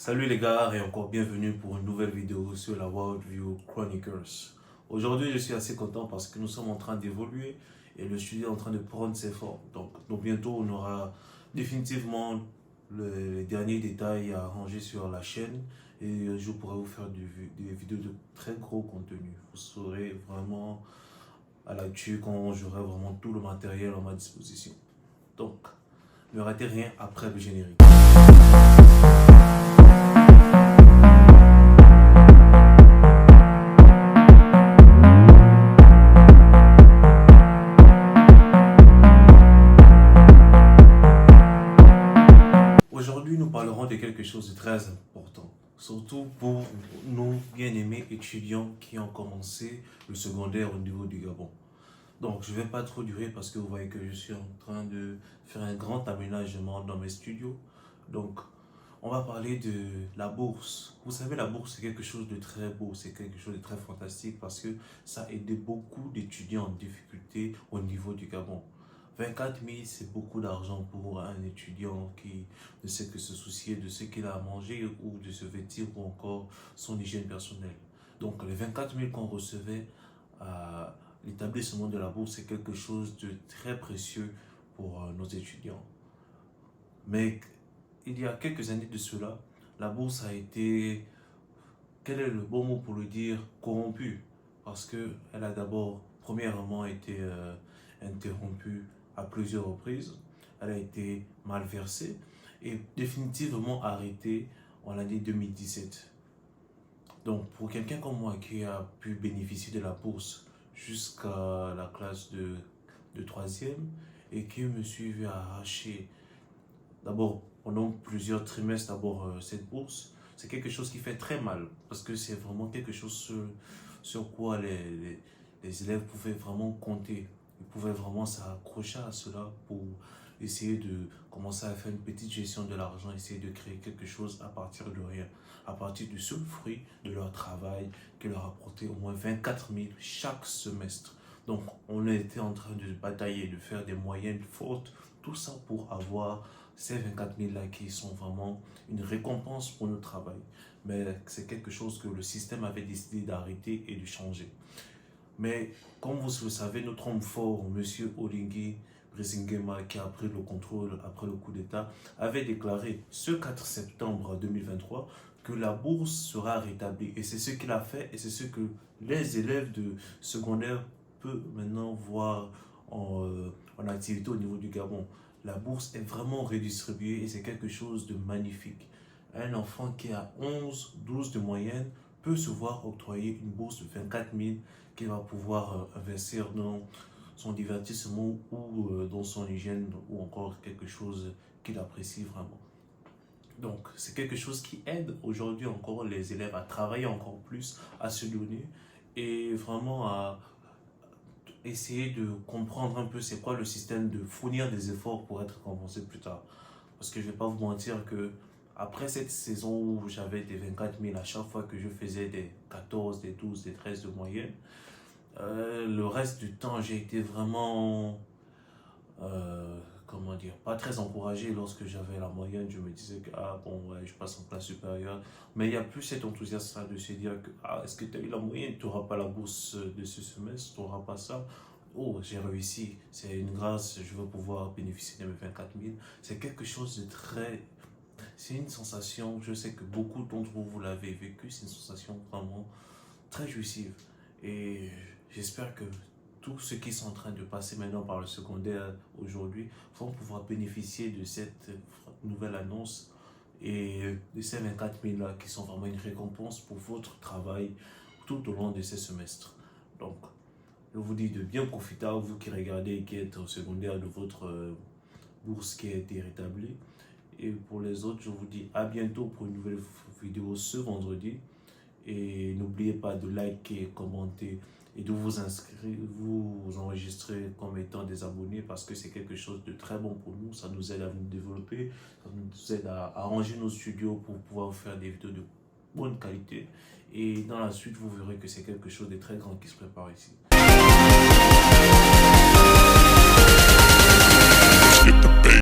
Salut les gars et encore bienvenue pour une nouvelle vidéo sur la Worldview Chronicles. Aujourd'hui je suis assez content parce que nous sommes en train d'évoluer et le studio est en train de prendre ses formes. Donc bientôt on aura définitivement les derniers détails à ranger sur la chaîne et je pourrai vous faire des vidéos de très gros contenu. Vous serez vraiment à l'actu quand j'aurai vraiment tout le matériel à ma disposition. Donc ne ratez rien après le générique. Aujourd'hui, nous parlerons de quelque chose de très important, surtout pour nos bien-aimés étudiants qui ont commencé le secondaire au niveau du Gabon. Donc, je ne vais pas trop durer parce que vous voyez que je suis en train de faire un grand aménagement dans mes studios. Donc, on va parler de la bourse. Vous savez, la bourse, c'est quelque chose de très beau, c'est quelque chose de très fantastique parce que ça a aidé beaucoup d'étudiants en difficulté au niveau du Gabon. 24 000, c'est beaucoup d'argent pour un étudiant qui ne sait que se soucier de ce qu'il a à manger ou de se vêtir ou encore son hygiène personnelle. Donc, les 24 000 qu'on recevait à l'établissement de la bourse, c'est quelque chose de très précieux pour nos étudiants. Mais il y a quelques années de cela, la bourse a été, quel est le bon mot pour le dire, corrompue. Parce qu'elle a d'abord, premièrement, été interrompue à plusieurs reprises. Elle a été mal versée et définitivement arrêtée en l'année 2017. Donc, pour quelqu'un comme moi qui a pu bénéficier de la bourse jusqu'à la classe de 3e et qui me suivait à arracher d'abord pendant plusieurs trimestres cette bourse, c'est quelque chose qui fait très mal parce que c'est vraiment quelque chose sur quoi les élèves pouvaient vraiment compter. Ils pouvaient vraiment s'accrocher à cela pour essayer de commencer à faire une petite gestion de l'argent, essayer de créer quelque chose à partir de rien, à partir du seul fruit de leur travail qui leur apportait au moins 24 000 chaque semestre. Donc on était en train de batailler, de faire des moyennes fortes, tout ça pour avoir ces 24 000 là qui sont vraiment une récompense pour notre travail. Mais c'est quelque chose que le système avait décidé d'arrêter et de changer. Mais comme vous le savez, notre homme fort, M. Oligui Nguema, qui a pris le contrôle après le coup d'État, avait déclaré ce 4 septembre 2023 que la bourse sera rétablie. Et c'est ce qu'il a fait et c'est ce que les élèves de secondaire peuvent maintenant voir en activité au niveau du Gabon. La bourse est vraiment redistribuée et c'est quelque chose de magnifique. Un enfant qui a 11, 12 de moyenne peut se voir octroyer une bourse de 24 000 qu'il va pouvoir investir dans son divertissement ou dans son hygiène ou encore quelque chose qu'il apprécie vraiment. Donc, c'est quelque chose qui aide aujourd'hui encore les élèves à travailler encore plus, à se donner et vraiment à essayer de comprendre un peu c'est quoi le système, de fournir des efforts pour être compensé plus tard. Parce que je ne vais pas vous mentir que après cette saison où j'avais des 24 000 à chaque fois que je faisais des 14, des 12, des 13 de moyenne, le reste du temps j'ai été vraiment, comment dire, pas très encouragé lorsque j'avais la moyenne. Je me disais que ah bon ouais, je passe en classe supérieure, mais il n'y a plus cet enthousiasme de se dire que ah, est-ce que tu as eu la moyenne, tu n'auras pas la bourse de ce semestre, tu n'auras pas ça. Oh, j'ai réussi, c'est une grâce, je vais pouvoir bénéficier de mes 24 000. C'est quelque chose de très... C'est une sensation, je sais que beaucoup d'entre vous, vous l'avez vécu, c'est une sensation vraiment très jouissive. Et j'espère que tous ceux qui sont en train de passer maintenant par le secondaire aujourd'hui vont pouvoir bénéficier de cette nouvelle annonce et de ces 24 000 là qui sont vraiment une récompense pour votre travail tout au long de ces semestres. Donc, je vous dis de bien profiter à vous qui regardez et qui êtes au secondaire de votre bourse qui a été rétablie. Et pour les autres, je vous dis à bientôt pour une nouvelle vidéo ce vendredi. Et n'oubliez pas de liker, commenter et de vous inscrire, vous enregistrer comme étant des abonnés parce que c'est quelque chose de très bon pour nous. Ça nous aide à nous développer, ça nous aide à arranger nos studios pour pouvoir faire des vidéos de bonne qualité. Et dans la suite, vous verrez que c'est quelque chose de très grand qui se prépare ici.